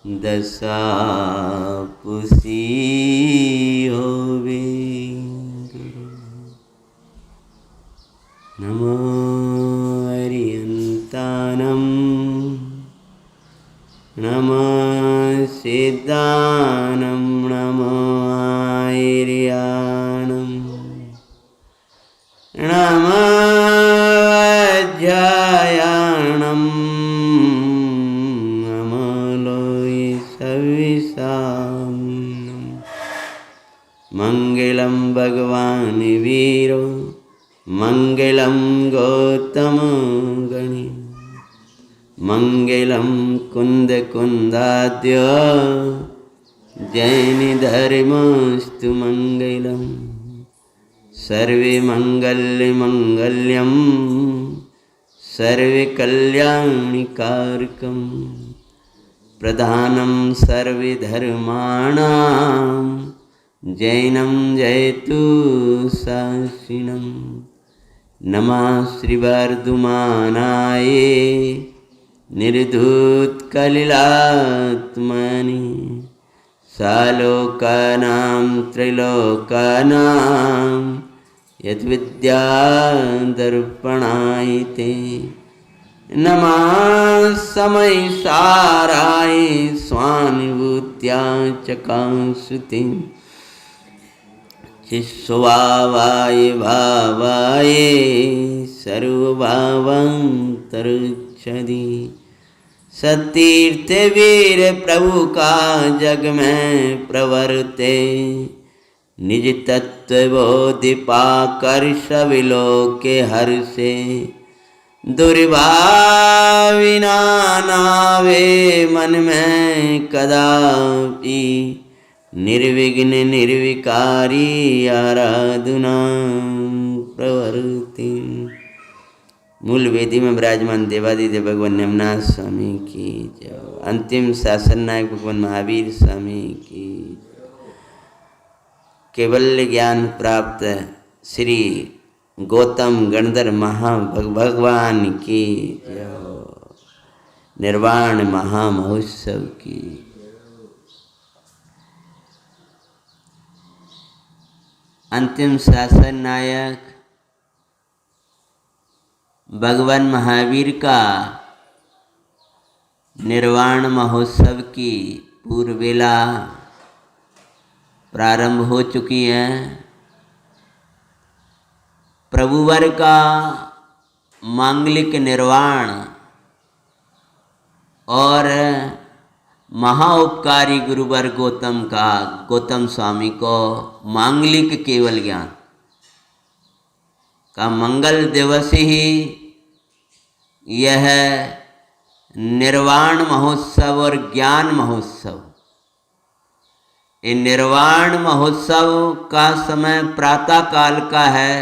दशा पुसी होवे। नमो अरियंतानम नमो सिद्धानम नमो आयर्याणम नमो अध्यायाणम नमो लोय सविसानम। मंगलम भगवान वीरो मंगलम गौतम गणि मंगलम कुंद कुंदाद्य जैन धर्मस्तु मंगलम। सर्वे मंगल्य मंगल्यम सर्वे कल्याणि कारकम। प्रधानम सर्वे धर्माणाम जैनम जयतु शासिनम। नमः श्रीवर्धमानाय निर्धूतकलिलात्मनि सालोकानां त्रैलोकानां यद्विद्यादर्पणाय ते। नमः समयसाराय स्वानुभूत्या चकांसुते चिस्वावाय भावाय सर्वभावांतरिक्षदि। सतीर्थ वीर प्रभु का जग में प्रवर्ते निज तत्व बोधि पाकर सभी लोग के हर्षे। दुर्भावि नावे मन में कदापि निर्विघ्न निर्विकारी आराधना प्रवर्ति। मूल वेदी में विराजमान देवादिदेव भगवान यमुनाथ स्वामी की जय। अंतिम शासन नायक भगवान महावीर स्वामी की जय। केवल्य ज्ञान प्राप्त श्री गौतम गणधर भगवान की जय। निर्वाण महामहोत्सव की। अंतिम शासन नायक भगवान महावीर का निर्वाण महोत्सव की पूर्व वेला प्रारंभ हो चुकी है। प्रभुवर का मांगलिक निर्वाण और महाउपकारी गुरुवर गौतम स्वामी को मांगलिक केवल ज्ञान का मंगल दिवस ही यह निर्वाण महोत्सव और ज्ञान महोत्सव। ये निर्वाण महोत्सव का समय प्रातः काल का है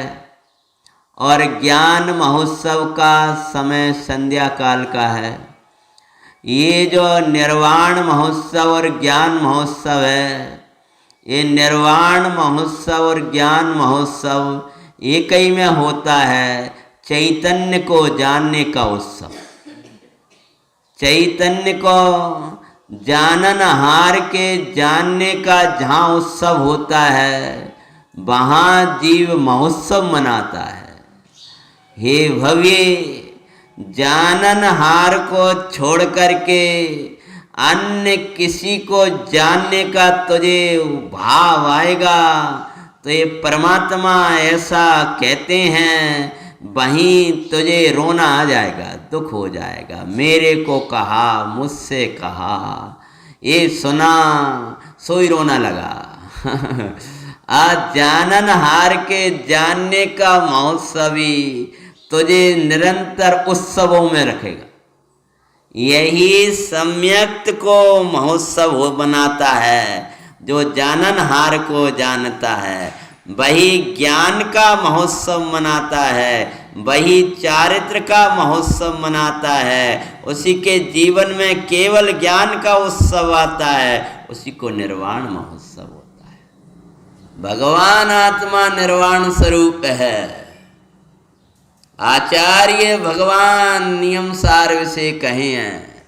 और ज्ञान महोत्सव का समय संध्या काल का है। ये जो निर्वाण महोत्सव और ज्ञान महोत्सव है, ये निर्वाण महोत्सव और ज्ञान महोत्सव एक ही में होता है। चैतन्य को जानने का उत्सव, चैतन्य को जाननहार के जानने का जहाँ उत्सव होता है वहाँ जीव महोत्सव मनाता है। हे भव्य, जाननहार को छोड़ करके अन्य किसी को जानने का तुझे भाव आएगा तो ये परमात्मा ऐसा कहते हैं, वहीं तुझे रोना आ जाएगा, दुख हो जाएगा। मेरे को कहा, मुझसे कहा, ये सुना, सोई रोना लगा। आज जाननहार के जानने का महोत्सवी तुझे निरंतर उत्सवों में रखेगा। यही सम्यक्त को महोत्सव बनाता है। जो जाननहार को जानता है वही ज्ञान का महोत्सव मनाता है, वही चारित्र का महोत्सव मनाता है। उसी के जीवन में केवल ज्ञान का उत्सव आता है, उसी को निर्वाण महोत्सव होता है। भगवान आत्मा निर्वाण स्वरूप है। आचार्य भगवान नियम सार से कहे हैं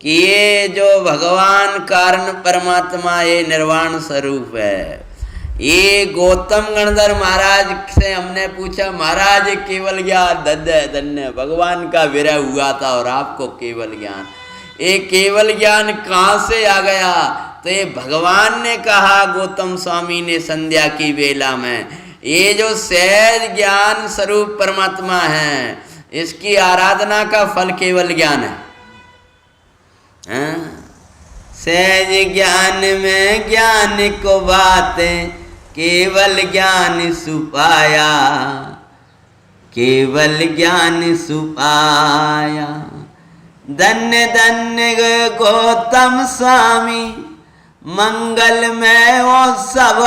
कि ये जो भगवान कारण परमात्मा ये निर्वाण स्वरूप है। ये गौतम गणधर महाराज से हमने पूछा, महाराज केवल ज्ञान धन्य धन्य, भगवान का विरह हुआ था और आपको केवल ज्ञान, ये केवल ज्ञान कहाँ से आ गया? तो ये भगवान ने कहा गौतम स्वामी ने संध्या की वेला में, ये जो सहज ज्ञान स्वरूप परमात्मा है, इसकी आराधना का फल केवल ज्ञान है। सहज ज्ञान में ज्ञान को बातें, केवल ज्ञान सुपाया, केवल ज्ञान सुपाया। धन्य धन्य गौतम स्वामी, मंगल में उत्सव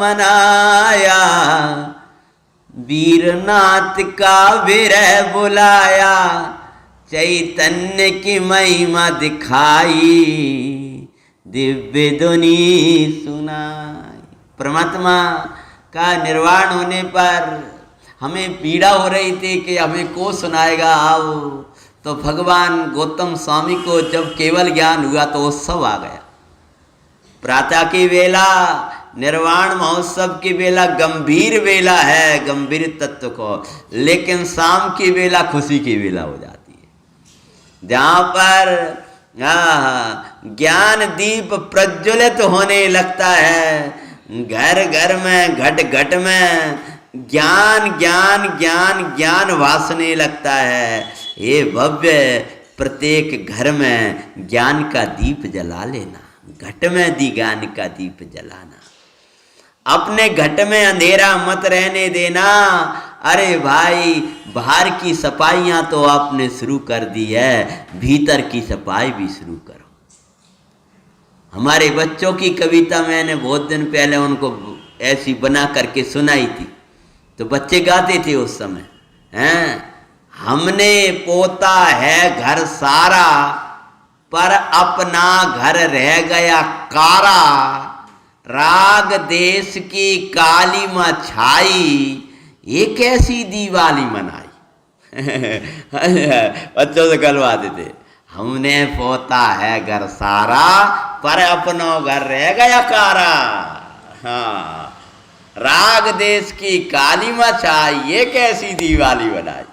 मनाया, वीरनाथ का विरह बुलाया, चैतन्य की महिमा दिखाई, दिव्य धुनी सुनाई। परमात्मा का निर्वाण होने पर हमें पीड़ा हो रही थी कि हमें को सुनाएगा आओ, तो भगवान गौतम स्वामी को जब केवल ज्ञान हुआ तो उत्सव आ गया। प्रातः की वेला निर्वाण महोत्सव की वेला गंभीर वेला है, गंभीर तत्व को, लेकिन शाम की वेला खुशी की वेला हो जाती है, जहाँ पर ज्ञान दीप प्रज्वलित होने लगता है। घर घर में घट घट में ज्ञान ज्ञान ज्ञान ज्ञान भासने लगता है। ये भव्य प्रत्येक घर में ज्ञान का दीप जला लेना, घट में दी ज्ञान का दीप जलाना, अपने घट में अंधेरा मत रहने देना। अरे भाई, बाहर की सफाइयाँ तो आपने शुरू कर दी है, भीतर की सफाई भी शुरू करो। हमारे बच्चों की कविता मैंने बहुत दिन पहले उनको ऐसी बना करके सुनाई थी, तो बच्चे गाते थे उस समय, हैं, हमने पोता है घर सारा, पर अपना घर रह गया कारा, राग देश की काली माँ छाई, ये कैसी दिवाली मनाई। बच्चों से गलवा देते, हमने पोता है घर सारा, पर अपनो घर रह गया कारा, हाँ, राग देश की काली माँ छाई, ये कैसी दिवाली बनाई।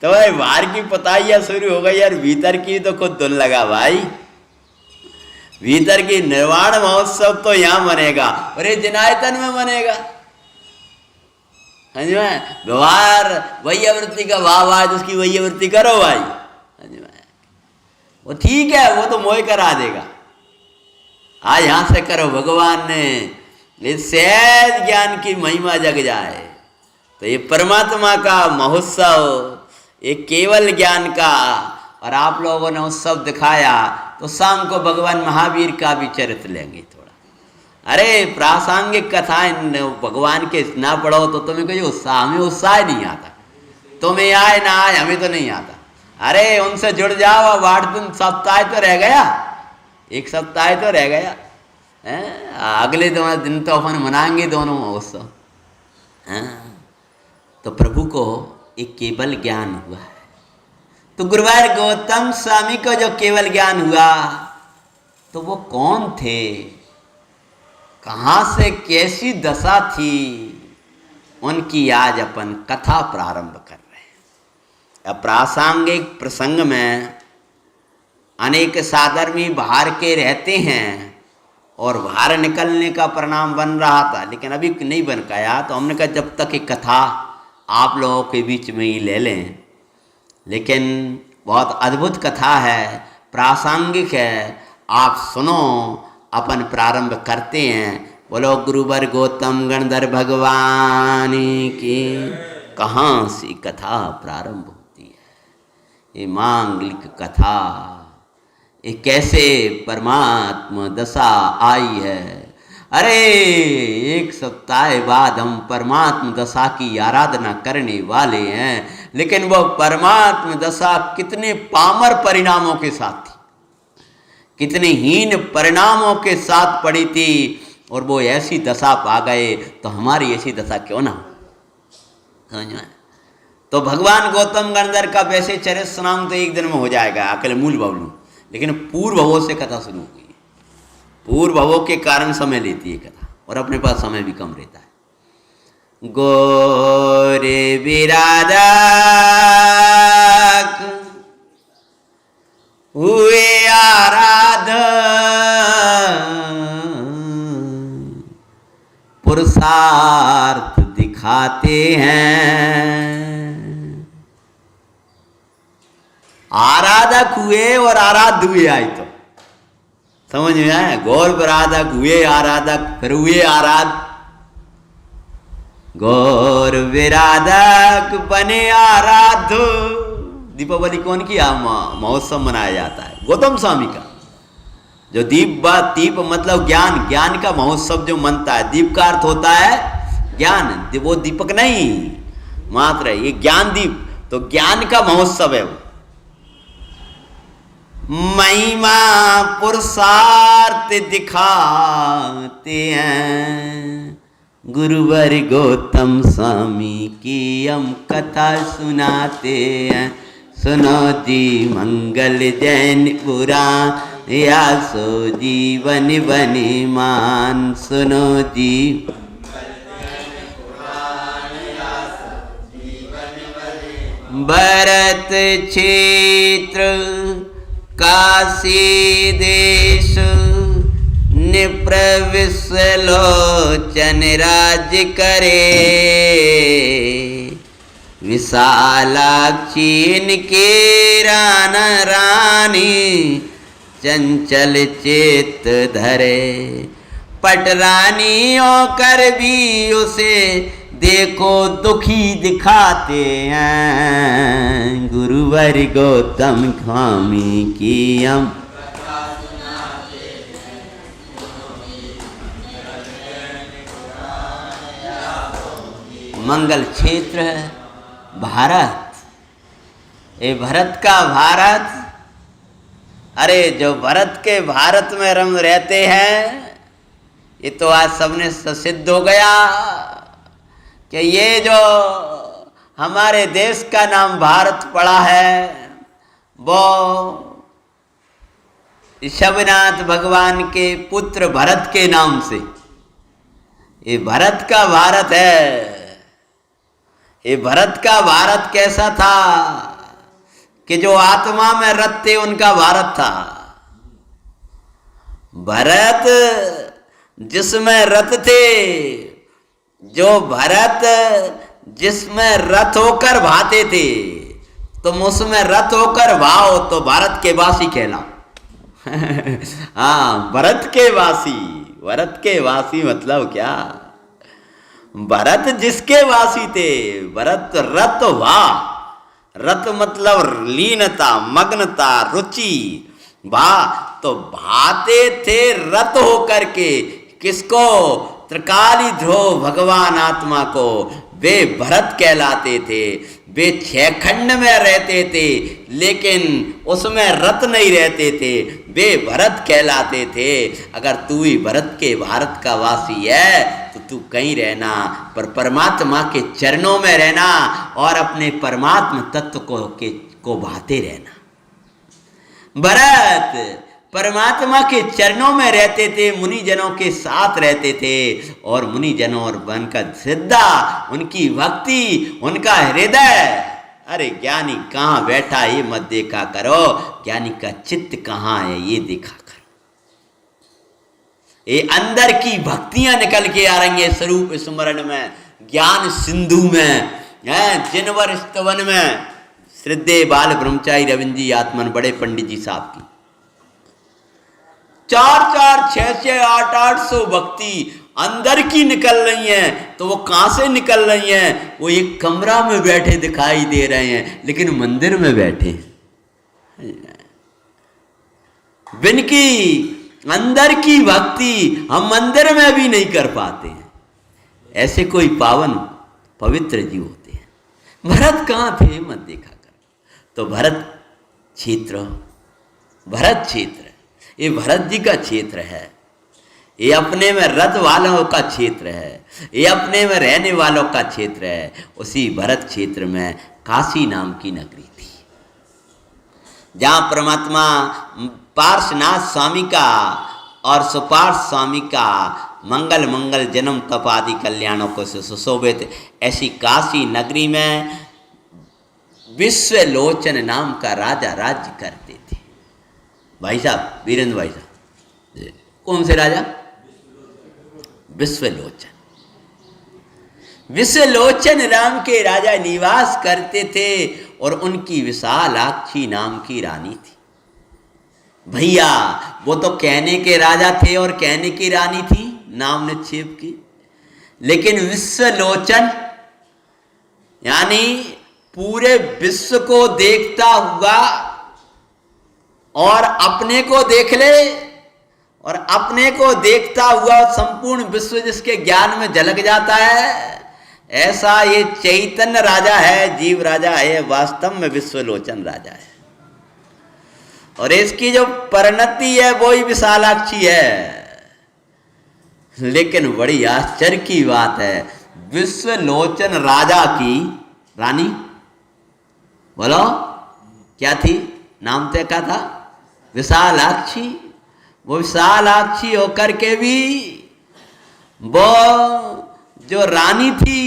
तो भाई बाहर की पताइयाँ शुरू हो गई यार, भीतर की तो खुद धुन लगा भाई। भीतर की निर्वाण महोत्सव तो यहाँ मनेगा, अरे जिनायतन में मनेगा। हाँ जी भाई, व्यवहार वही आवृत्ति का भाव आज उसकी वही आवृत्ति करो भाई। हाँ जी भाई, वो ठीक है, वो तो मोह करा देगा। आज यहाँ से करो, भगवान ने इस सहज ज्ञान की महिमा जग जाए। तो ये परमात्मा का महोत्सव, ये केवल ज्ञान का, और आप लोगों ने उत्सव दिखाया, तो शाम को भगवान महावीर का भी चरित्र लेंगे थोड़ा। अरे प्रासंगिक कथाएं भगवान के ना पढ़ो तो तुम्हें कोई उत्साह, हमें उत्साह नहीं आता, तुम्हें आए ना आए हमें तो नहीं आता। अरे उनसे जुड़ जाओ, अब 8 दिन सप्ताह तो रह गया, एक सप्ताह तो रह गया है, अगले दिन तो अपन मनाएंगे दोनों उत्सव। तो प्रभु को एक केवल ज्ञान हुआ है। तो गुरुवार गौतम स्वामी को जो केवल ज्ञान हुआ, तो वो कौन थे, कहाँ से कैसी दशा थी, उनकी आज अपन कथा प्रारंभ कर रहे हैं। अब प्रासंगिक प्रसंग में अनेक साधर्मी बाहर के रहते हैं, और बाहर निकलने का परिणाम बन रहा था, लेकिन अभी नहीं बन पाया। तो हमने कहा जब तक एक कथा आप लोगों के बीच में ही ले लें। लेकिन बहुत अद्भुत कथा है, प्रासंगिक है, आप सुनो। अपन प्रारंभ करते हैं। बोलो गुरुवर गौतम गणधर भगवान की। कहाँ से कथा प्रारंभ होती है, ये मांगलिक कथा, ये कैसे परमात्मा दशा आई है। अरे एक सप्ताह बाद हम परमात्मा दशा की आराधना करने वाले हैं, लेकिन वह परमात्मा दशा कितने पामर परिणामों के साथ थी, कितने हीन परिणामों के साथ पड़ी थी, और वो ऐसी दशा पा गए, तो हमारी ऐसी दशा क्यों ना हो। समझ में? तो भगवान गौतम गणधर का वैसे चरित्र सुनाऊं तो एक दिन में हो जाएगा, अकेले मूल बबलू, लेकिन पूर्व भवों से कथा शुरू हुई है। पूर्व भवों के कारण समय लेती है कथा, और अपने पास समय भी कम रहता है। गोरे विराधक हुए आराधक, पुरुषार्थ दिखाते हैं। आराधक हुए और आराध्य हुए, आए तो समझ में आया। गौर विराधक हुए आराधक, फिर हुए आराध। गौर विराधक बने आराध्य। दीपावली कौन की महोत्सव मनाया जाता है? गौतम स्वामी का। जो दीप मतलब ज्ञान, ज्ञान का महोत्सव जो मनता है। दीप का अर्थ होता है ज्ञान, वो दीपक नहीं मात्र है, ये ज्ञान दीप। तो ज्ञान का महोत्सव है वो। महिमा पुरुषार्थ दिखाते हैं, गुरुवर गौतम स्वामी की हम कथा सुनाते हैं। सुनो जी मंगल जैन पुराण, या सो जीवन बने मान। सुनो जी भरत क्षेत्र काशी देश, निप्रविश्वलोचन राज्य करे। विशालाक्षी इनके राना रानी, चंचल चित्त धरे। पटरानी होकर भी उसे देखो दुखी दिखाते हैं, गुरुवर गौतम स्वामी की हम मंगल क्षेत्र है भारत। ये भरत का भारत। अरे जो भरत के भारत में रम रहते हैं, ये तो आज सबने सिद्ध हो गया कि ये जो हमारे देश का नाम भारत पड़ा है, वो ऋषभनाथ भगवान के पुत्र भरत के नाम से ये भरत का भारत है। ये भरत का भारत कैसा था कि जो आत्मा में रत थे उनका भारत था। भरत जिसमें रत थे, जो भरत जिसमें रथ होकर भाते थे, तुम उसमें रथ होकर भाओ तो भारत के वासी कहलाओ। हाँ, भरत के वासी। भरत के वासी मतलब क्या? भरत जिसके वासी थे, भरत रत वाह। रत मतलब लीनता, मग्नता, रुचि। भा तो भाते थे रत होकर के किसको? त्रिकाली ध्रुव भगवान आत्मा को। वे भरत कहलाते थे। वे 6 खंड में रहते थे, लेकिन उसमें रत नहीं रहते थे। वे भरत कहलाते थे। अगर तू ही भरत के भारत का वासी है तो तू कहीं रहना, पर परमात्मा के चरणों में रहना और अपने परमात्मा तत्व को भाते रहना। भरत परमात्मा के चरणों में रहते थे, मुनि जनों के साथ रहते थे, और मुनि जनों और बन का श्रद्धा, उनकी भक्ति, उनका हृदय। अरे ज्ञानी कहाँ बैठा ये मत देखा करो, ज्ञानी का चित्त कहाँ है ये देखा करो। ये अंदर की भक्तियां निकल के आ रही है स्वरूप स्मरण में, ज्ञान सिंधु में, जिनवर स्तवन में। श्रद्धे बाल ब्रह्मचारी रविंद्र जी आत्मन, बड़े पंडित जी साहब की 4-4, 6-6, 8-800 भक्ति अंदर की निकल रही हैं। तो वो कहां से निकल रही हैं? वो एक कमरा में बैठे दिखाई दे रहे हैं, लेकिन मंदिर में बैठे। जिनकी अंदर की भक्ति हम मंदिर में भी नहीं कर पाते हैं, ऐसे कोई पावन पवित्र जीव होते हैं। भरत कहाँ थे मत देखा कर। तो भरत क्षेत्र, भरत क्षेत्र, ये भरत जी का क्षेत्र है। ये अपने में रथ वालों का क्षेत्र है, ये अपने में रहने वालों का क्षेत्र है। उसी भरत क्षेत्र में काशी नाम की नगरी थी, जहाँ परमात्मा पार्श्वनाथ स्वामी का और सुपार्श स्वामी का मंगल मंगल जन्म तप आदि कल्याणों को से सुशोभित ऐसी काशी नगरी में विश्वलोचन नाम का राजा राज्य करते थे। भाई साहब, वीरेंद्र भाई साहब, कौन से राजा? विश्वलोचन। विश्वलोचन नाम के राजा निवास करते थे और उनकी विशालाक्षी नाम की रानी थी। भैया, वो तो कहने के राजा थे और कहने की रानी थी, नाम निक्षेप की। लेकिन विश्वलोचन यानी पूरे विश्व को देखता हुआ और अपने को देख ले और अपने को देखता हुआ संपूर्ण विश्व जिसके ज्ञान में झलक जाता है, ऐसा ये चैतन्य राजा है, जीव राजा है, वास्तव में विश्वलोचन राजा है। और इसकी जो परिणति है वो ही विशालाक्षी है। लेकिन बड़ी आश्चर्य की बात है, विश्वलोचन राजा की रानी, बोलो क्या थी? नाम तय क्या था? विशालाक्षी। वो विशालाक्षी होकर के भी वो जो रानी थी,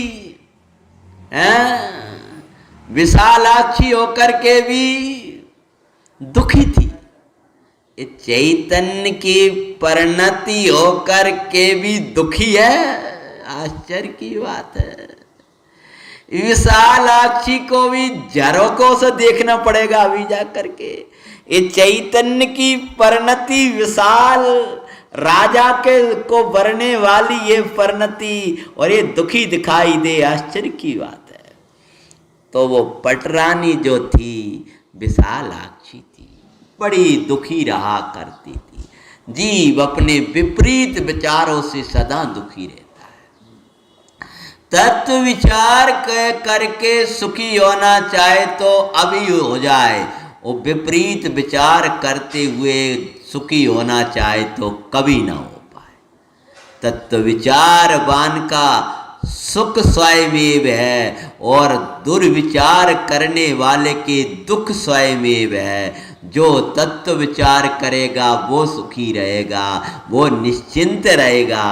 विशालाक्षी होकर के भी दुखी थी। चैतन्य की परिणति होकर के भी दुखी है। आश्चर्य की बात है। विशालाक्षी को भी झरोकों से देखना पड़ेगा अभी जा करके। ये चैतन्य की परिणति, विशाल राजा के को वरने वाली ये परिणति, और ये दुखी दिखाई दे, आश्चर्य की बात है। तो वो पटरानी जो थी विशालाक्षी थी, बड़ी दुखी रहा करती थी। जीव अपने विपरीत विचारों से सदा दुखी रहता है। तत्व विचार करके सुखी होना चाहे तो अभी हो जाए, और विपरीत विचार करते हुए सुखी होना चाहे तो कभी ना हो पाए। तत्व विचारवान का सुख स्वयमेव है और दुर्विचार करने वाले के दुख स्वयमेव है। जो तत्व विचार करेगा वो सुखी रहेगा, वो निश्चिंत रहेगा।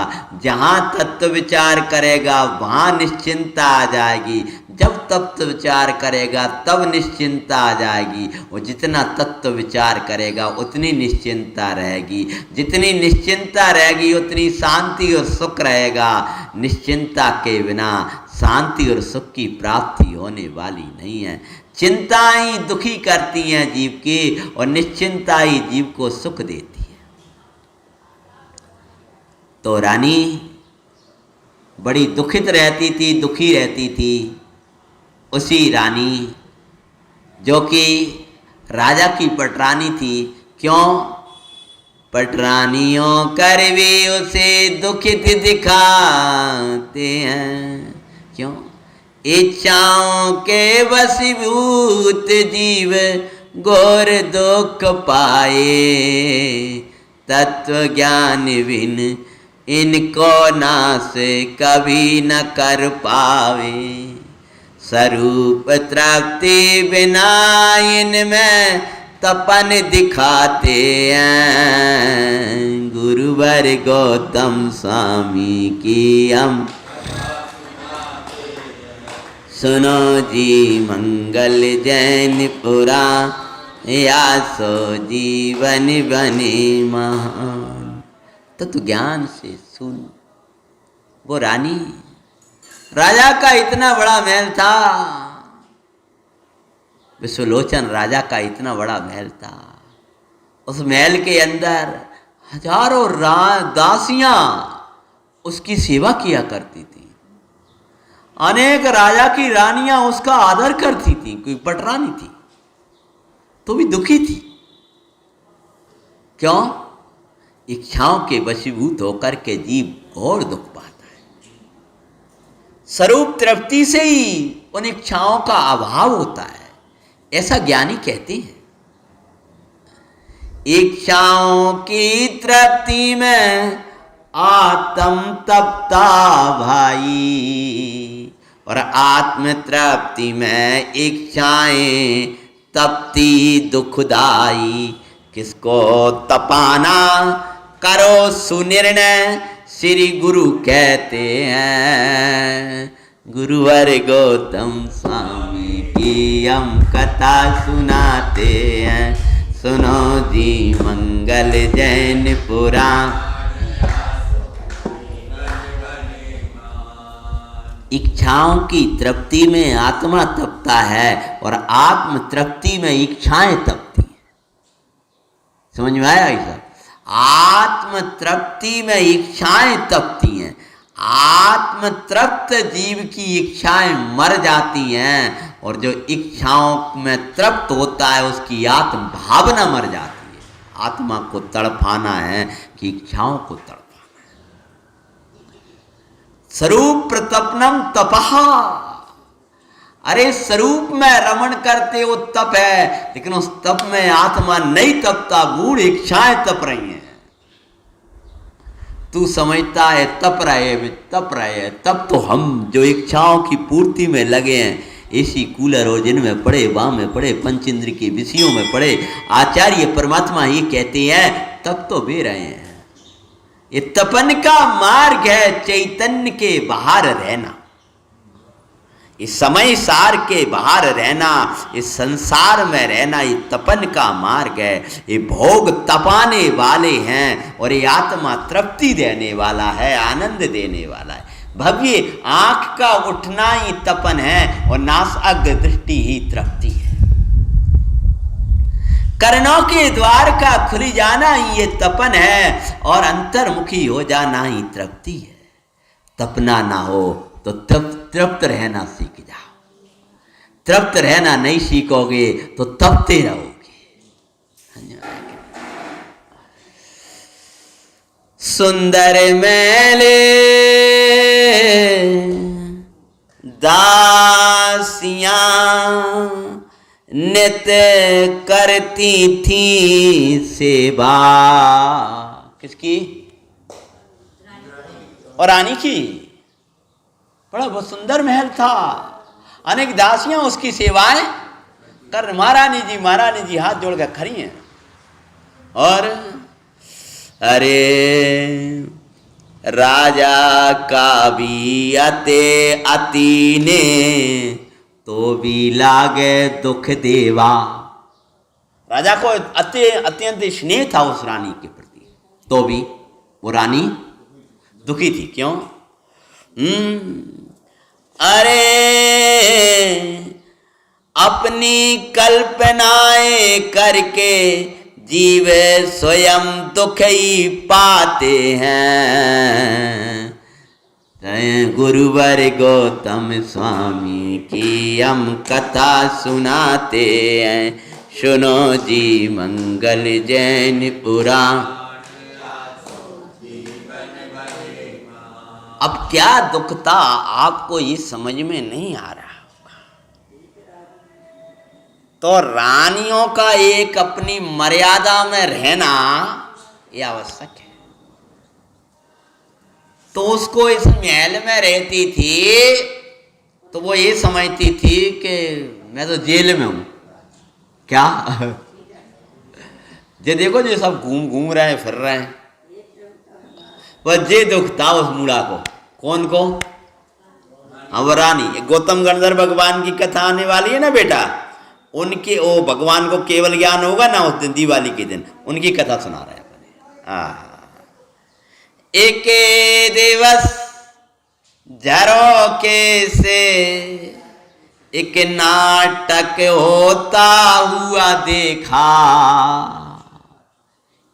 जहाँ तत्व विचार करेगा वहाँ निश्चिंता आ जाएगी। जब तत्व विचार करेगा तब निश्चिंता आ जाएगी। और जितना तत्व विचार करेगा उतनी निश्चिंता रहेगी। जितनी निश्चिंता रहेगी उतनी शांति और सुख रहेगा। निश्चिंता के बिना शांति और सुख की प्राप्ति होने वाली नहीं है। चिंता ही दुखी करती हैं जीव के, और निश्चिंता ही जीव को सुख देती है। तो रानी बड़ी दुखित रहती थी, दुखी रहती थी। उसी रानी जो कि राजा की पटरानी थी, क्यों? पटरानियों कर वे उसे दुखित दिखाते हैं। क्यों? इच्छाओं के वशीभूत जीव घोर दुख पाए, तत्व ज्ञान बिन इनको नाश कभी न कर पावे। स्वरूप तृप्ति बिना इनमें तपन दिखाते हैं। गुरुवर गौतम स्वामी की हम सुनो जी मंगल जैन पुरा, या सो जीवन बने महान। तत्व ज्ञान से सुन। वो रानी, राजा का इतना बड़ा महल था, विश्वलोचन राजा का इतना बड़ा महल था। उस महल के अंदर हजारों दासियां उसकी सेवा किया करती थी। अनेक राजा की रानियां उसका आदर करती थी। कोई पटरानी थी तो भी दुखी थी। क्यों? इच्छाओं के वशीभूत होकर के जीव और दुख पाता है। स्वरूप तृप्ति से ही उन इच्छाओं का अभाव होता है, ऐसा ज्ञानी कहते हैं। इच्छाओं की तृप्ति में आत्म तपता भाई, और आत्म तृप्ति में इच्छाएं तपती दुखदाई। किसको तपाना करो सुनिर्णय, श्री गुरु कहते हैं। गुरुवर गौतम स्वामी की हम कथा सुनाते हैं, सुनो जी मंगल जैन पुराण। इच्छाओं की तृप्ति में आत्मा तपता है और आत्म तृप्ति में इच्छाएं तपती हैं। समझ में आया ऐसा? आत्म तृप्ति में इच्छाएं तपती हैं। आत्म तृप्त जीव की इच्छाएं मर जाती हैं और जो इच्छाओं में तृप्त होता है उसकी आत्म भावना मर जाती है। आत्मा को तड़पाना है कि इच्छाओं को तड़पाना। स्वरूप प्रतपनम तपः, अरे स्वरूप में रमण करते वो तप है, लेकिन उस तप में आत्मा नहीं तपता, मूढ़ इच्छाएं तप रही हैं। तू समझता है तप रहे तप रहे, तब तो हम जो इच्छाओं की पूर्ति में लगे हैं, एसी कूलर और जिनमें पड़े, वाम में पड़े, पंचेंद्र के विषयों में पड़े, आचार्य परमात्मा ये कहते हैं तब तो वे रहे हैं। ये तपन का मार्ग है चैतन्य के बाहर रहना, इस समय सार के बाहर रहना, इस संसार में रहना, ये तपन का मार्ग है। ये भोग तपाने वाले हैं और ये आत्मा तृप्ति देने वाला है, आनंद देने वाला है। भव्य आंख का उठना ही तपन है और नासाग्र दृष्टि ही तृप्ति है। कर्णों के द्वार का खुल जाना ही ये तपन है और अंतर्मुखी हो जाना ही तृप्ति है। तपना ना हो तो तृप्त रहना सीख जाओ। तृप्त रहना नहीं सीखोगे तो तपते रहोगे। सुंदर मेले दासियां नित्य करती थी सेवा, किसकी? और रानी की। बड़ा बहुत सुंदर महल था, अनेक दासियां उसकी सेवाएं कर। महारानी जी हाथ जोड़कर खड़ी हैं और अरे राजा का भी अति ने तो भी लागे दुख देवा। राजा को अत्यंत स्नेह था उस रानी के प्रति, तो भी वो रानी दुखी थी। क्यों? अरे अपनी कल्पनाएं करके जीव स्वयं दुख ही पाते हैं। गुरुवर गौतम स्वामी की हम कथा सुनाते हैं, सुनो जी मंगल जैन पुराण। अब क्या दुख था आपको ये समझ में नहीं आ रहा होगा। तो रानियों का एक अपनी मर्यादा में रहना ये आवश्यक है। तो उसको इस महल में रहती थी तो वो ये समझती थी कि मैं तो जेल में हूं। क्या? जे देखो जो सब घूम रहे हैं, फिर रहे हैं। वह जे दुख था उस मूढ़ा को। कौन को? रानी। गौतम गणधर भगवान की कथा आने वाली है ना बेटा, उनके ओ भगवान को केवल ज्ञान होगा ना उस दिन, दिवाली के दिन उनकी कथा सुना रहे हैं। एक दिवस झरोके से एक नाटक होता हुआ देखा।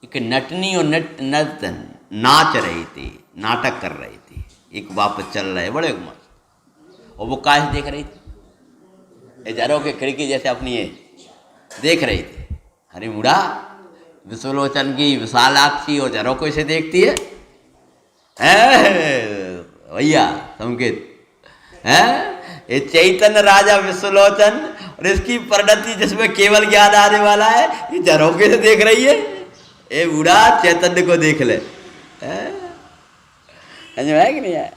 एक नटनी और नर्तन नाच रही थी, नाटक कर रही थी, एक वापस चल रहे बड़े मस्त। और वो काश देख रही थी, झरों के खिड़की जैसे अपनी ये देख रही थी। अरे मुड़ा, विश्वलोचन की विशालाक्षी और झरों को इसे देखती है भैया संकेत है। ये चैतन्य राजा विश्वलोचन और इसकी परिणति जिसमें केवल ज्ञान आने वाला है, ये झरोके से देख रही है। ए बूढ़ा, चैतन्य को देख ले, है कि नहीं है?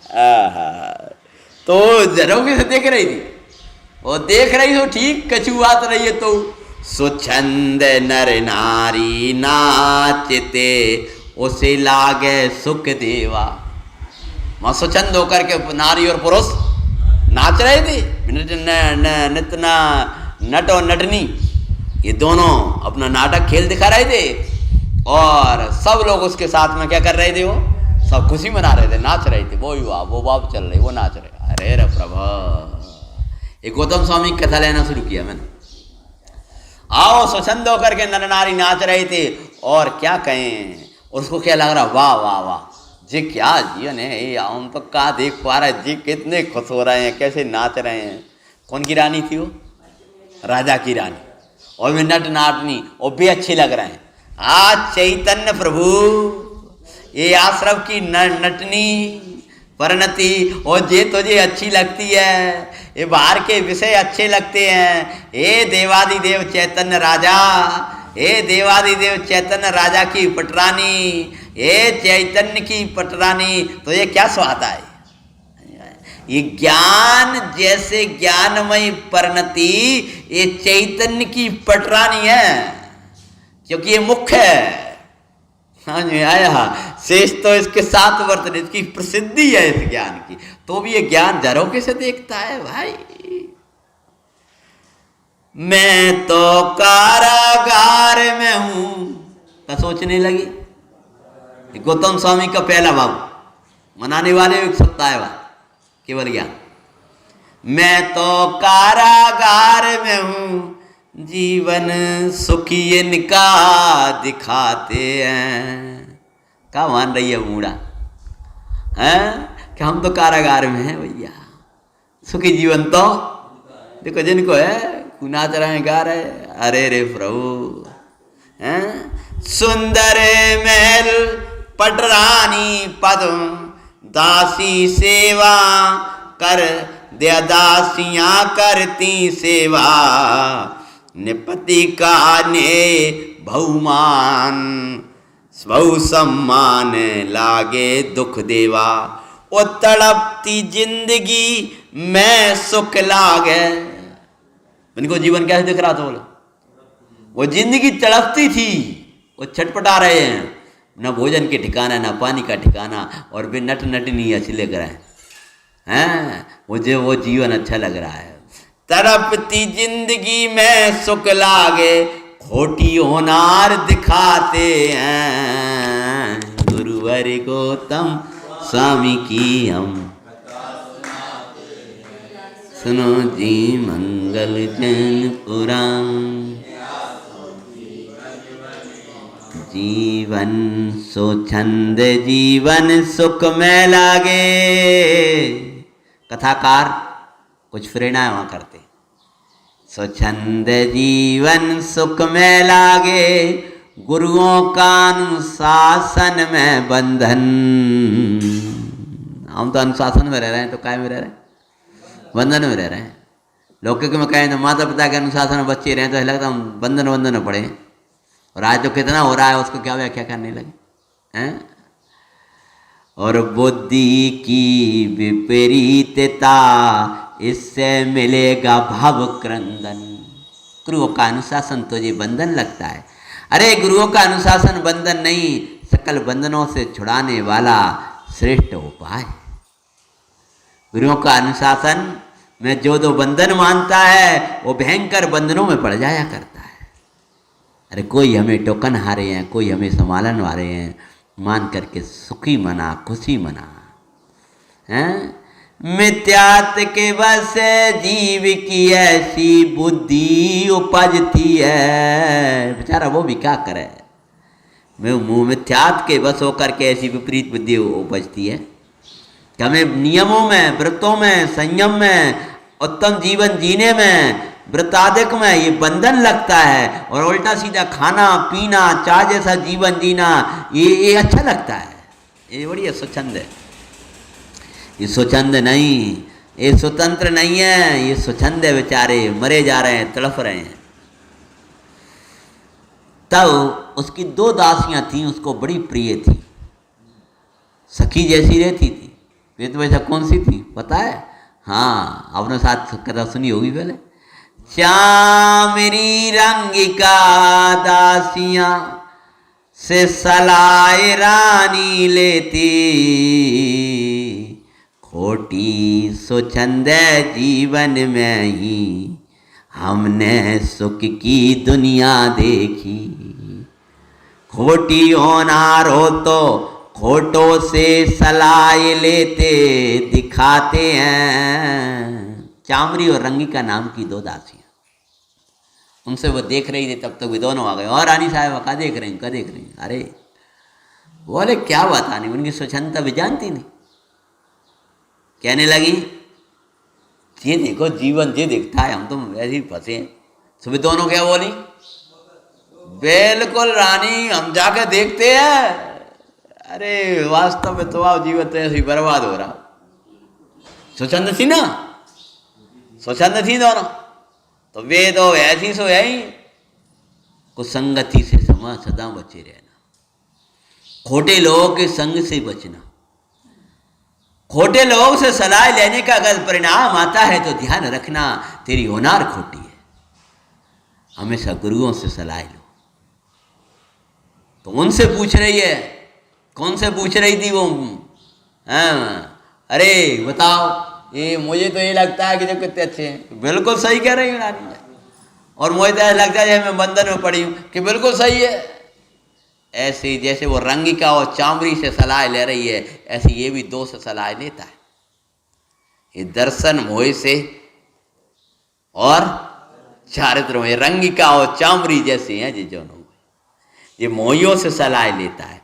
तो झरोके से देख रही थी। वो देख रही तो ठीक, कछु बात रही है तो सुछंद नर नारी नाचते उसे लागे सुख देवा। वहां स्वच्छंद होकर के नारी और पुरुष नाच रहे थे। नट और नटनी ये दोनों अपना नाटक खेल दिखा रहे थे और सब लोग उसके साथ में क्या कर रहे थे, वो सब खुशी मना रहे थे, नाच रहे थे। वो युवा वो बाप चल रहे, वो नाच रहे। अरे रे प्रभु, एक गौतम स्वामी की कथा लेना शुरू किया मैंने। आओ स्वच्छंद होकर के नर नारी नाच रहे थे और क्या कहें, उसको क्या लग रहा, वाह वाह वाह जी क्या जीवन है ये, हम तो क्या देख पा रहे जी, कितने खुश हो रहे हैं, कैसे नाच रहे हैं। कौन की रानी थी वो? राजा की रानी। और वे नट नाटनी वो भी अच्छे लग रहे हैं। आज चैतन्य प्रभु ये आश्रम की नटनी परिणति और ये तुझे अच्छी लगती है, ये बाहर के विषय अच्छे लगते हैं। हे देवादिदेव चैतन्य राजा, हे देवादिदेव चैतन्य राजा की पटरानी, हे चैतन्य की पटरानी, तो ये क्या स्वाद है? ये ज्ञान जैसे ज्ञानमय परिणति ये चैतन्य की पटरानी है, क्योंकि ये मुख्य है। हाँ जी आया शेष तो इसके साथ वर्तन, इसकी प्रसिद्धि है इस ज्ञान की, तो भी ये ज्ञान झरोखे से देखता है भाई। मैं तो कारागार में हूं, तो सोचने लगी। गौतम स्वामी का पहला भाव मनाने वाले एक सत्ता है बात केवल ज्ञान। मैं तो कारागार में हूं, जीवन सुखी इनका दिखाते हैं। क्या मान रही है मूड़ा है कि हम तो कारागार में हैं भैया, सुखी जीवन तो देखो जिनको है, नाच रहे गा रहे। अरे रे प्रभु हैं। सुंदर महल पटरानी पदम दासी सेवा कर दया, दासियां करती सेवा निपति का ने बहुमान, बहु सम्मान लागे दुख देवा। ओ तड़पती जिंदगी में सुख लागे। इनको जीवन कैसे दिख रहा था? बोला वो जिंदगी तड़पती थी, वो छटपटा रहे हैं, न भोजन के ठिकाना न पानी का ठिकाना, और वे नट नटनी अच्छी लग रहे हैं। मुझे वो जीवन अच्छा लग रहा है। तड़पती जिंदगी में सुख लागे, खोटी होनार दिखाते हैं। गुरुवर गौतम स्वामी की हम सुनो जी मंगल जन पुराण। जीवन सो छंद जीवन सुख में लागे। कथाकार कुछ प्रेरणा वहाँ करते। सो छंद जीवन सुख में लागे, गुरुओं का अनुशासन में बंधन। हम तो अनुशासन में रह रहे हैं, तो काय में रह रहे हैं? बंधन में रह रहे हैं। लौकिक में कहें तो माता पिता के अनुशासन में बच्चे रहें तो लगता हम बंधन में पड़े। और आज तो कितना हो रहा है उसको क्या व्याख्या करने लगे हैं। और बुद्धि की विपरीतता, इससे मिलेगा भव क्रंदन। गुरुओं का अनुशासन तुझे बंधन लगता है। अरे गुरुओं का अनुशासन बंधन नहीं, सकल बंधनों से छुड़ाने वाला श्रेष्ठ उपाय। गुरुओं का अनुशासन में जो दो बंधन मानता है वो भयंकर बंधनों में पड़ जाया करता है। अरे कोई हमें टोकन हारे हैं, कोई हमें संभालन हारे हैं, मान करके सुखी मना, खुशी मना हैं। मिथ्यात के बस जीव की ऐसी बुद्धि उपजती है। बेचारा वो भी क्या करे, मुँह मिथ्यात के बस होकर के ऐसी विपरीत बुद्धि उपजती है कि हमें नियमों में, व्रतों में, संयम में, उत्तम जीवन जीने में, व्रताधिक में ये बंधन लगता है। और उल्टा सीधा खाना पीना, चाह जैसा जीवन जीना ये अच्छा लगता है। ये बढ़िया स्वच्छंद है। ये स्वच्छंद नहीं, ये स्वतंत्र नहीं है, ये स्वच्छंद है। बेचारे मरे जा रहे हैं, तड़प रहे हैं। तब उसकी दो दासियां थीं, उसको बड़ी प्रिय थी, सखी जैसी रहती थी। वे तो वैसा कौन सी थी पता है? हाँ, आपने साथ कथा सुनी होगी पहले। चामरी रंग का दासियां से सलाए रानी लेती, खोटी स्वच्छंद जीवन में ही हमने सुख की दुनिया देखी। खोटी होनार हो तो खोटों से सलाह लेते दिखाते हैं। चामरी और रंगी का नाम की दो दासियां, उनसे वो देख रही थी, तब तक वे दोनों आ गए। और रानी साहब का देख रही हैं, का देख रही हैं? अरे बोले क्या बतानी, उनकी स्वच्छंदता भी जानती नहीं। कहने लगी ये देखो जीवन ये दिखता है, हम तो ऐसे ही फंसे हैं। सुबह दोनों क्या बोली, बिल्कुल रानी हम जाके देखते हैं। अरे वास्तव में तो आप जीवन तो ऐसे ही बर्बाद हो रहा। स्वच्छंद थी ना, स्वच्छंद थी दोनों, तो वे तो ऐसी सो है ही। कुसंगति से समा सदा बचे रहना, खोटे लोगों के संग से बचना। खोटे लोगों से सलाह लेने का अगर परिणाम आता है तो ध्यान रखना तेरी होनार खोटी है। हमेशा गुरुओं से सलाह लो। तो उनसे पूछ रही है, कौन से पूछ रही थी वो? अरे बताओ, ये मुझे तो ये लगता है कि जो कितने अच्छे हैं। बिल्कुल सही कह रही हूँ रानी। और मुझे तो ऐसा लगता है मैं बंधन में पड़ी हूँ कि बिल्कुल सही है। ऐसे ही जैसे वो रंगी का और चामड़ी से सलाह ले रही है, ऐसे ये भी दो से सलाह लेता है। ये दर्शन मोह से और चारित्र में, रंगी का और चामड़ी जैसे हैं ये दोनों, ये मोहियों से सलाह लेता है।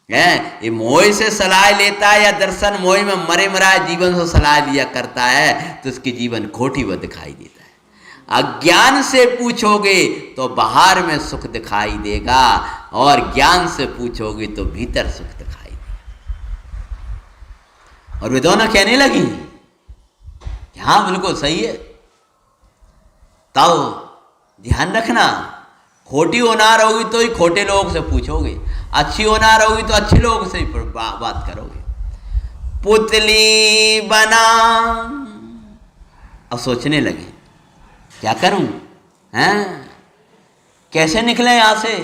ये मोह से सलाह लेता है या दर्शन मोह में मरे मराए जीवन से सलाह लिया करता है, तो उसकी जीवन खोटी व दिखाई देता है। अज्ञान से पूछोगे तो बाहर में सुख दिखाई देगा, और ज्ञान से पूछोगे तो भीतर सुख दिखाई देगा। और वे दोनों कहने लगी हाँ बिल्कुल सही है। तब ध्यान रखना, खोटी होना रहोगी तो ही खोटे लोगों से पूछोगे, अच्छी होना रहोगी तो अच्छे लोगों से ही बात करोगे। पुतली बना, अब सोचने लगी क्या करूं, हैं कैसे निकले यहां से।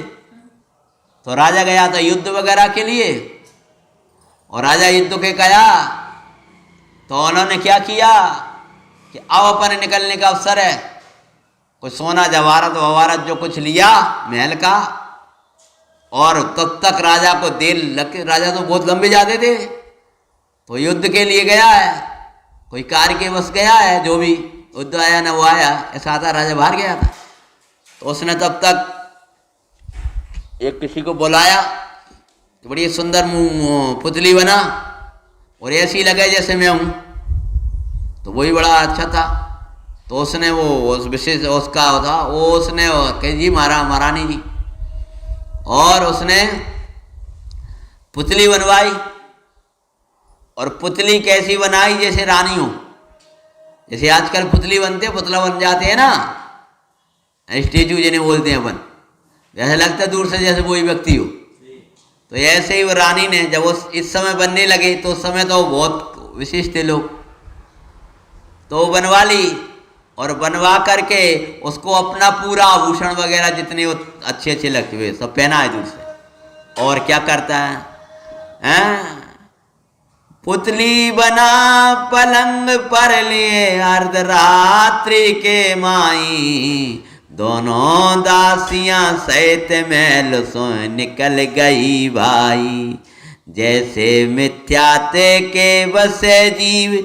तो राजा गया था युद्ध वगैरह के लिए, और राजा युद्ध के गया तो उन्होंने क्या किया कि अब अपन निकलने का अवसर है। कुछ सोना जवाहरत ववारत जो कुछ लिया महल का, और तब तक राजा को देर लग, राजा तो बहुत लंबे जाते थे, तो युद्ध के लिए गया है, कोई कार्य के बस गया है, जो भी युद्ध आया ना वो आया, ऐसा आता राजा बाहर गया था। तो उसने तब तक एक किसी को बुलाया तो बड़ी सुंदर पुतली बना और ऐसी लगे जैसे मैं हूँ, तो वही बड़ा अच्छा था। तो उसने वो उस विशेष उसका था वो, उसने कह जी महारानी जी, और उसने पुतली बनवाई। और पुतली कैसी बनाई, जैसे रानी हो, जैसे आजकल पुतली बनते, पुतला बन जाते हैं ना, स्टेचू जिन्हें बोलते हैं अपन, जैसे लगता है दूर से जैसे वही व्यक्ति हो। तो ऐसे ही वो रानी ने जब उस इस समय बनने लगे, तो उस समय तो बहुत विशिष्ट थे लोग, तो बनवा ली। और बनवा करके उसको अपना पूरा आभूषण वगैरह जितने अच्छे अच्छे लगते हुए सब पहना है दूर से। और क्या करता है, पुतली बना पलंग पर लिए अर्धरात्रि के माई, दोनों दासियां सहित महल सो निकल गई भाई। जैसे मिथ्याते के बसे जीव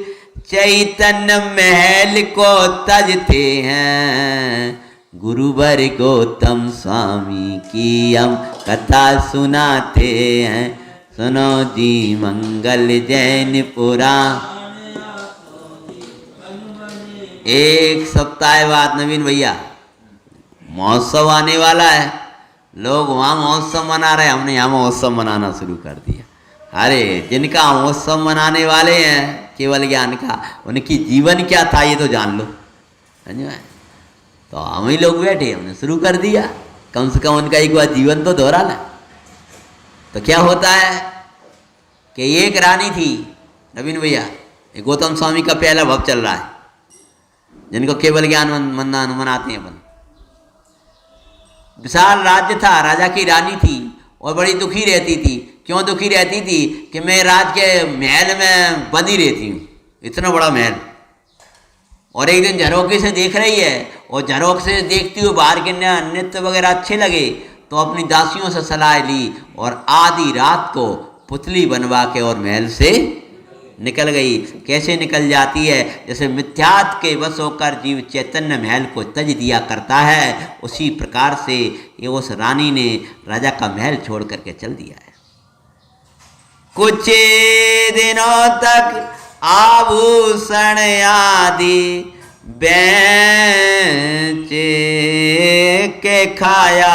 चैतन्य महल को तजते हैं, गुरुवर गौतम स्वामी की हम कथा सुनाते हैं। सुनो जी मंगल जैन पुराण। एक सप्ताह बाद नवीन भैया महोत्सव आने वाला है, लोग वहाँ महोत्सव मना रहे, हमने यहाँ महोत्सव मनाना शुरू कर दिया। अरे जिनका महोत्सव मनाने वाले हैं केवल ज्ञान का, उनकी जीवन क्या था ये तो जान लो, समझ में। तो हम ही लोग बैठे, हमने शुरू कर दिया, कम से कम उनका एक बार जीवन तो दोहरा ला। तो क्या होता है कि एक रानी थी नवीन भैया, गौतम स्वामी का पहला भव चल रहा है, जिनको केवल ज्ञान मनाते हैं अपन। विशाल राज्य था, राजा की रानी थी और बड़ी दुखी रहती थी। क्यों दुखी रहती थी? कि मैं राज के महल में बंधी रहती हूँ, इतना बड़ा महल। और एक दिन झरोखे से देख रही है, और झरोखे से देखती हुई बाहर के नृत्य वगैरह अच्छे लगे, तो अपनी दासियों से सलाह ली और आधी रात को पुतली बनवा के और महल से निकल गई। कैसे निकल जाती है? जैसे मिथ्यात्व के वश होकर जीव चैतन्य महल को तज दिया करता है, उसी प्रकार से ये उस रानी ने राजा का महल छोड़ करके चल दिया है। कुछ दिनों तक आभूषण आदि बेच के खाया।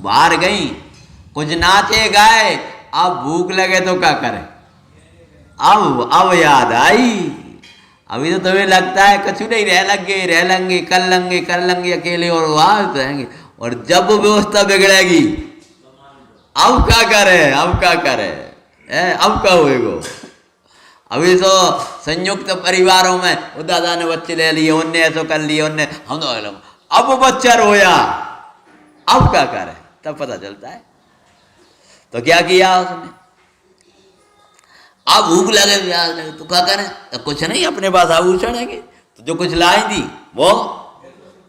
बाहर गई, कुछ नाचे गाए, अब भूख लगे तो क्या करे? अब याद आई। अभी तो तुम्हें लगता है कुछ नहीं, रह लेंगे कर लेंगे अकेले और वहां रहेंगे, और जब वो व्यवस्था बिगड़ेगी अब क्या करे? अब क्या होएगा? अभी तो संयुक्त परिवारों में वो दादा ने बच्चे ले लिए, उनने ऐसा कर लिए, उनने हम तो अब वो बच्चा रोया, अब क्या करे? तब पता चलता है। तो क्या किया उसने? अब भूख लगे, प्यास लगे तो क्या करें? तो कुछ नहीं, अपने पास आभूषण है, तो जो कुछ लाई थी वो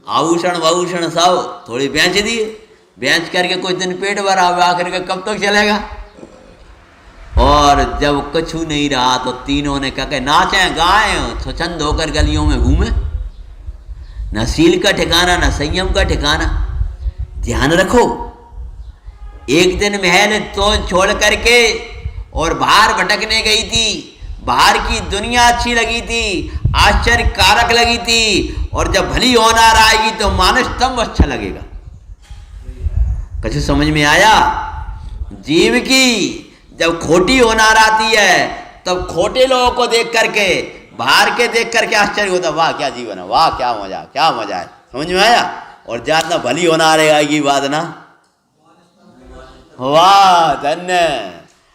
आभूषण सब थोड़ी बेच दिए। बेच करके कुछ दिन पेट भरा, आखिर का कब तक चलेगा? और जब कुछ नहीं रहा तो तीनों ने क्या नाचे गाए, स्वच्छंद होकर गलियों में घूमे। न शील का ठिकाना, न संयम का ठिकाना। ध्यान रखो, एक दिन महल तो छोड़ करके और बाहर भटकने गई थी। बाहर की दुनिया अच्छी लगी थी, आश्चर्य कारक लगी थी, और जब भली होनार आएगी तो मानस स्तंभ अच्छा लगेगा। कुछ समझ में आया? जीव की जब खोटी होनार आती है तब खोटे लोगों को देख करके, बाहर के देख करके आश्चर्य होता, वाह क्या जीवन है, वाह क्या मजा है। समझ में आया? और ज्यादा भली होनार आएगी बात ना, वाह धन्य।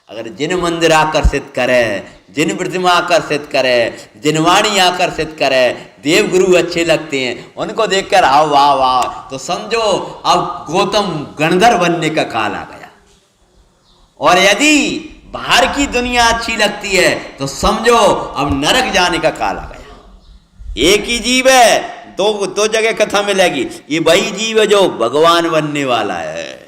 अगर जिन मंदिर आकर्षित करे, जिन प्रतिमा आकर्षित करे, जिन वाणी आकर्षित करे, देव गुरु अच्छे लगते हैं, उनको देखकर आओ वाह वाह, तो समझो अब गौतम गणधर बनने का काल आ गया। और यदि बाहर की दुनिया अच्छी लगती है तो समझो अब नरक जाने का काल आ गया। एक ही जीव है, दो जगह कथा मिलेगी। ये वही जीव है जो भगवान बनने वाला है।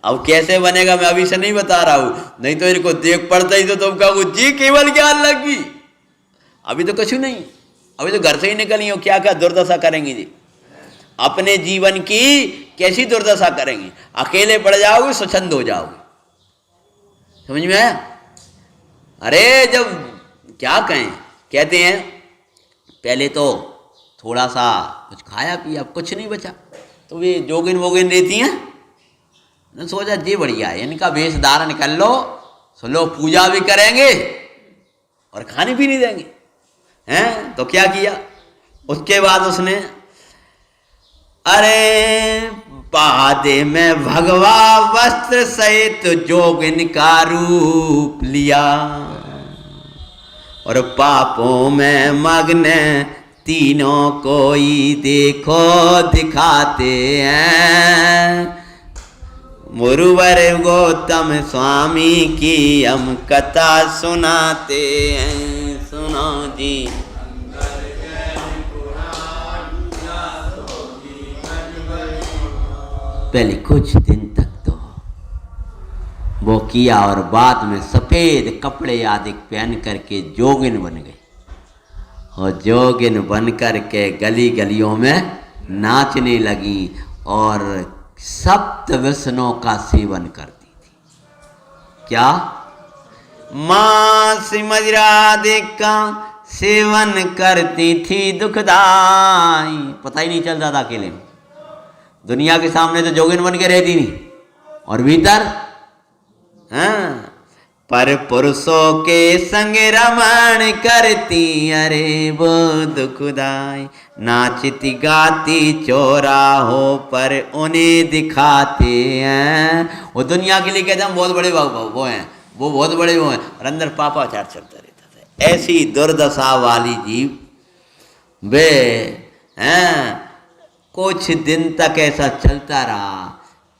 अब कैसे बनेगा मैं अभी से नहीं बता रहा हूं, नहीं तो इनको देख पड़ता ही तो तुम कहोगे जी केवल ज्ञान लगी। अभी तो कुछ नहीं, अभी तो घर से ही निकली हो, क्या क्या दुर्दशा करेंगी जी। अपने जीवन की कैसी दुर्दशा करेंगी? अकेले पड़ जाओगे, स्वच्छंद हो जाओगे। समझ में आया? अरे जब क्या कहें, कहते हैं पहले तो थोड़ा सा कुछ खाया पिया, अब कुछ नहीं बचा, तो वे जोगिन वोगिन रहती हैं, ने सोचा जी बढ़िया है, इनका वेश धारण कर लो, सो लोग पूजा भी करेंगे और खाने भी नहीं देंगे हैं। तो क्या किया उसके बाद उसने, अरे पादे में भगवा वस्त्र सहित जोगिन का रूप लिया और पापों में मग्न तीनों कोई देखो दिखाते हैं। मुरुवर गौतम स्वामी की हम कथा सुनाते हैं, सुनो जी। पहले कुछ दिन तक तो वो किया और बाद में सफेद कपड़े आदि पहन करके जोगिन बन गई, और जोगिन बन करके गली गलियों में नाचने लगी और सप्त व्यसनों का सेवन करती थी। क्या? मांस मदिरा आदि का सेवन करती थी दुखदाई। पता ही नहीं चलता था अकेले में, दुनिया के सामने तो जोगिन बन के रहती नहीं, और भीतर हाँ पर पुरुषों के संग रमण करती, अरे वो दुखदाई। नाचती गाती चौराहों पर उन्हें दिखाते हैं। वो दुनिया के लिए कहते हैं बहुत बड़े वो हैं, वो बहुत बड़े वो हैं, और अंदर पापाचार चलता रहता था। ऐसी दुर्दशा वाली जीव वे हैं कुछ दिन तक ऐसा चलता रहा।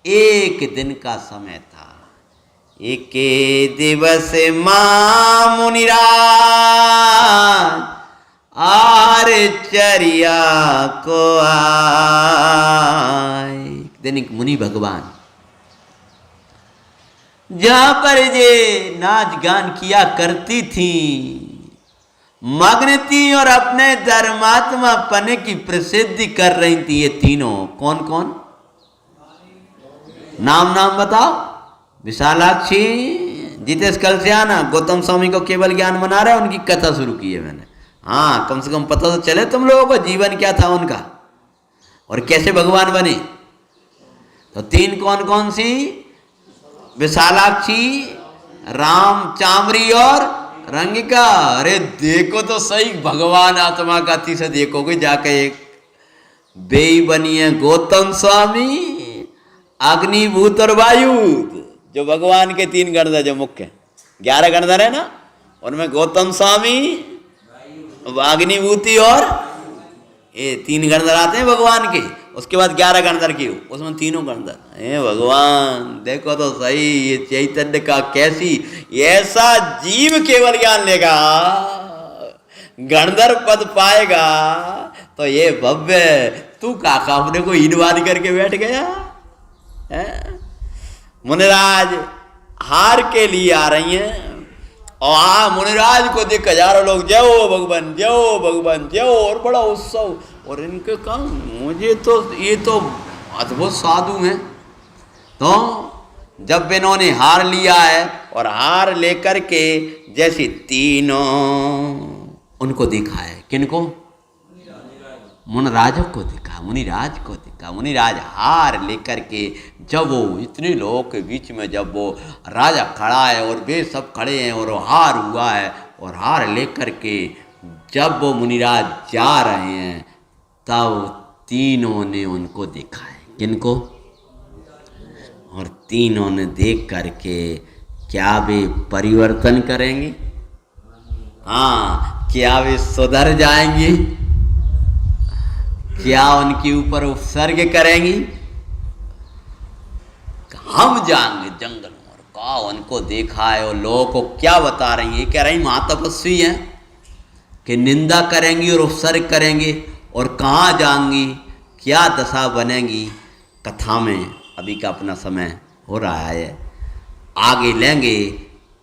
एक दिन का समय था, एक दिवस मां मुनिराज आर्चरिया को आए। दिन एक मुनि भगवान जहां पर ये नाच गान किया करती थी, मग्न थी और अपने धर्मात्मा पने की प्रसिद्धि कर रही थी। ये तीनों कौन कौन, नाम नाम बताओ। विशालाक्षी, जितेश कलसियाना, गौतम स्वामी को केवल ज्ञान बना रहे, उनकी कथा शुरू की है मैंने। हाँ, कम से कम पता तो चले तुम लोगों को जीवन क्या था उनका और कैसे भगवान बने। तो तीन कौन कौन सी, विशालाक्षी, राम चामरी और रंगिका। अरे देखो तो सही, भगवान आत्मा का तीसरा देखोगे जाके। एक बेई बनी है गौतम स्वामी, अग्निभूत और वायु, जो भगवान के तीन गणधर, जो मुख्य 11 गणधर है ना, उनमें गौतम स्वामी, अग्निभूति और ये 3 गणधर आते हैं भगवान के। उसके बाद 11 गणधर की, उसमें तीनों गणधर। हे भगवान, देखो तो सही, ये चैतन्य का कैसी, ऐसा जीव केवल ज्ञान लेगा, गणधर पद पाएगा, तो ये भव्य, तू काका अपने को ईदवादी करके बैठ गया है। मुनिराज हार के लिए आ रही हैं और मुनिराज को देख हजारों लोग जय हो भगवान, जय हो भगवान, जय हो, और बड़ा उत्सव। और इनके काम, मुझे तो ये तो अद्भुत साधु हैं। तो जब इन्होंने हार लिया है और हार लेकर के जैसे तीनों उनको देखा है, किनको, मुनिराजों को देखा, मुनिराज को देखा। मुनिराज हार लेकर के जब वो इतने लोगों के बीच में, जब वो राजा खड़ा है और वे सब खड़े हैं और वो हार हुआ है, और हार लेकर के जब वो मुनिराज जा रहे हैं, तब तीनों ने उनको देखा है। किनको, और तीनों ने देख करके क्या वे परिवर्तन करेंगे, हाँ, क्या वे सुधर जाएंगे, क्या उनके ऊपर उपसर्ग करेंगी। हम जाएंगे जंगल में, और कहा उनको देखा है और लोगों को क्या बता रही है, कह रही महातपस्वी हैं कि निंदा करेंगी और उपसर्ग करेंगे, और कहाँ जाएंगी, क्या दशा बनेगी। कथा में अभी का अपना समय हो रहा है, आगे लेंगे।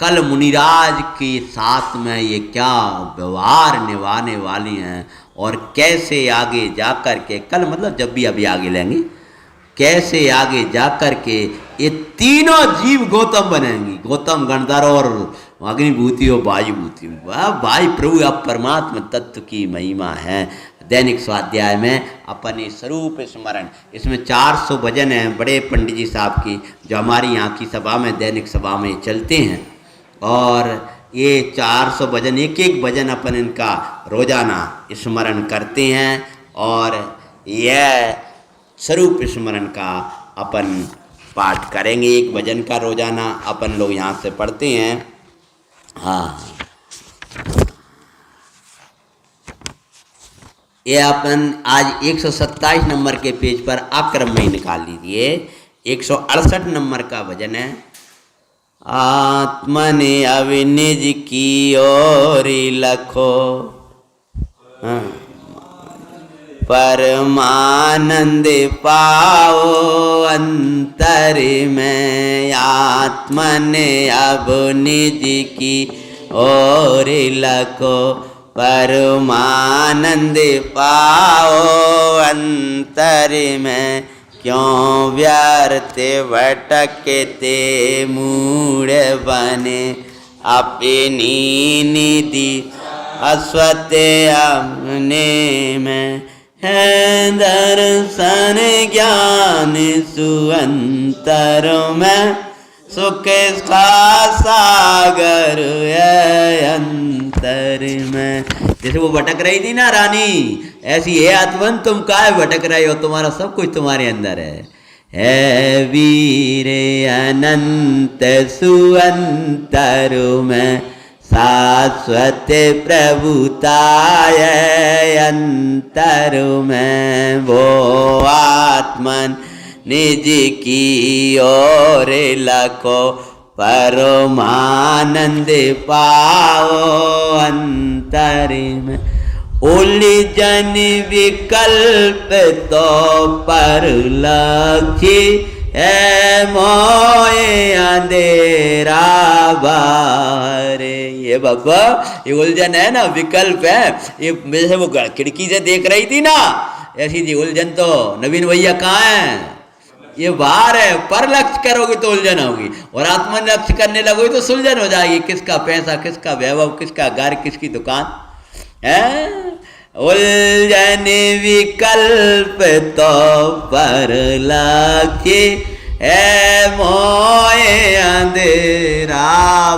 कल मुनिराज के साथ में ये क्या व्यवहार निभाने वाली हैं, और कैसे आगे जाकर के, कल मतलब जब भी अभी आगे लेंगे, कैसे आगे जाकर के ये तीनों जीव गौतम बनेंगी। गौतम, गणधर और अग्निभूति और वायुभूति। वाह भाई, प्रभु अब परमात्मा तत्व की महिमा है। दैनिक स्वाध्याय में अपने स्वरूप स्मरण, इसमें 400 भजन हैं बड़े पंडित जी साहब की, जो हमारी यहाँ की सभा में, दैनिक सभा में चलते हैं। और ये 400 भजन, एक एक भजन अपन इनका रोजाना स्मरण करते हैं, और यह स्वरूप स्मरण का अपन पाठ करेंगे। एक भजन का रोजाना अपन लोग यहाँ से पढ़ते हैं। हाँ, ये अपन आज 127 नंबर के पेज पर आक्रम में निकाल लीजिए। 168 नंबर का भजन है। आत्मने अविनिज की ओर लखो, परमानंद पाओ अंतर में। आत्मने अब निज की ओर लखो, परमानंद पाओ अंतर में। क्यों व्यर्थ भटकते मूढ़ बने, अपनी निधि अश्वत अपने में। है दर्शन ज्ञान सुअंतर में, सुख का सागर है अंतर में। जैसे वो भटक रही थी ना रानी, ऐसी है आत्मन, तुम काहे भटक रहे हो, तुम्हारा सब कुछ तुम्हारे अंदर है वीर अनंत सुअंतर में। शाश्वत प्रभुताय अंतर में वो आत्मन निज की ओर लखो परमानंद पाओ अंतर में उलझन विकल्प तो पर लक्ष्य है मोए अंधेरा बारे। ये बाबा ये उलझन है ना, विकल्प है ये। जैसे वो खिड़की से देख रही थी ना, ऐसी थी उलझन। तो नवीन भैया कहाँ है? ये बाहर है। पर लक्ष्य करोगे तो उलझन होगी, और आत्मा लक्ष्य करने लगोगे तो सुलझन हो जाएगी। किसका पैसा, किसका वैभव, किसका घर, किसकी दुकान है। उलझन विकल्प तो पर लक्ष्य है मोए अंधेरा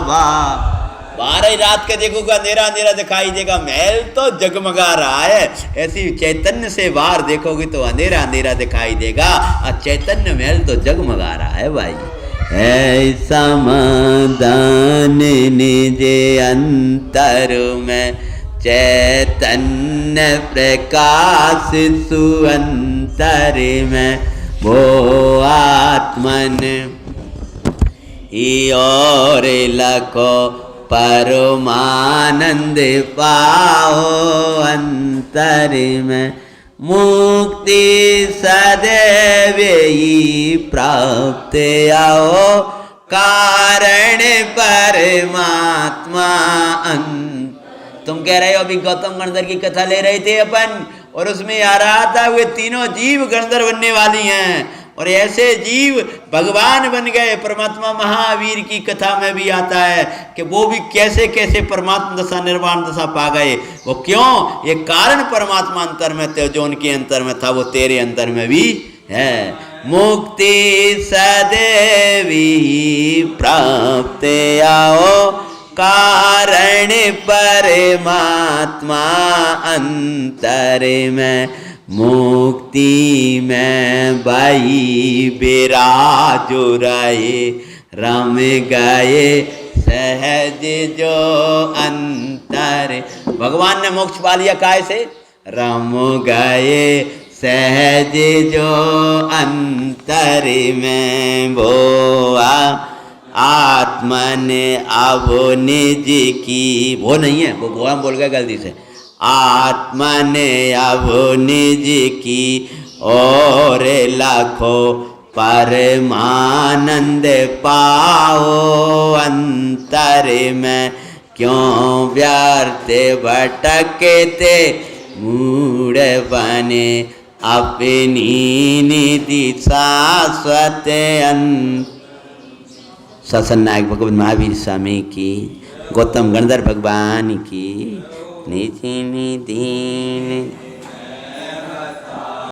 बाहर ही रात के देखोगे अंधेरा अंधेरा दिखाई देगा, महल तो जगमगा रहा है। ऐसी चैतन्य से बाहर देखोगे तो अंधेरा अंधेरा दिखाई देगा, और चैतन्य महल तो जगमगा रहा है भाई। ऐसा समाधान निज अंतर में चैतन्य प्रकाश सुअंतर में वो आत्मन और लखो परमानंद पाओ अंतर में। मुक्ति सदैव ही प्राप्त आओ कारण परमात्मा। तुम कह रहे हो अभी गौतम गणधर की कथा ले रहे थे अपन, और उसमें आ रहा था वे तीनों जीव गणधर बनने वाली हैं, और ऐसे जीव भगवान बन गए। परमात्मा महावीर की कथा में भी आता है कि वो भी कैसे कैसे परमात्मा दशा निर्वाण दशा पा गए। वो क्यों? ये कारण परमात्मा अंतर में थे, जो उनके अंतर में था वो तेरे अंतर में भी है। मुक्ति सदैव प्राप्त आओ कारण परमात्मा अंतर में। मुक्ति में भाई बिराजो रहे रम गए सहज जो अंतर। भगवान ने मोक्ष पा लिया काय से? रम गए सहज जो अंतर में वो आत्मन अब निज की। वो नहीं है, वो हम बोल गए गलती से। आत्मन अब निज की और लाखों परमानंद पाओ अंतर में। क्यों व्यर्थ भटकते मूढ़ बने अपनी निधि शाश्वत अंत। सत्संग नायक भगवत महावीर स्वामी की, गौतम गणधर भगवान की निधि निधि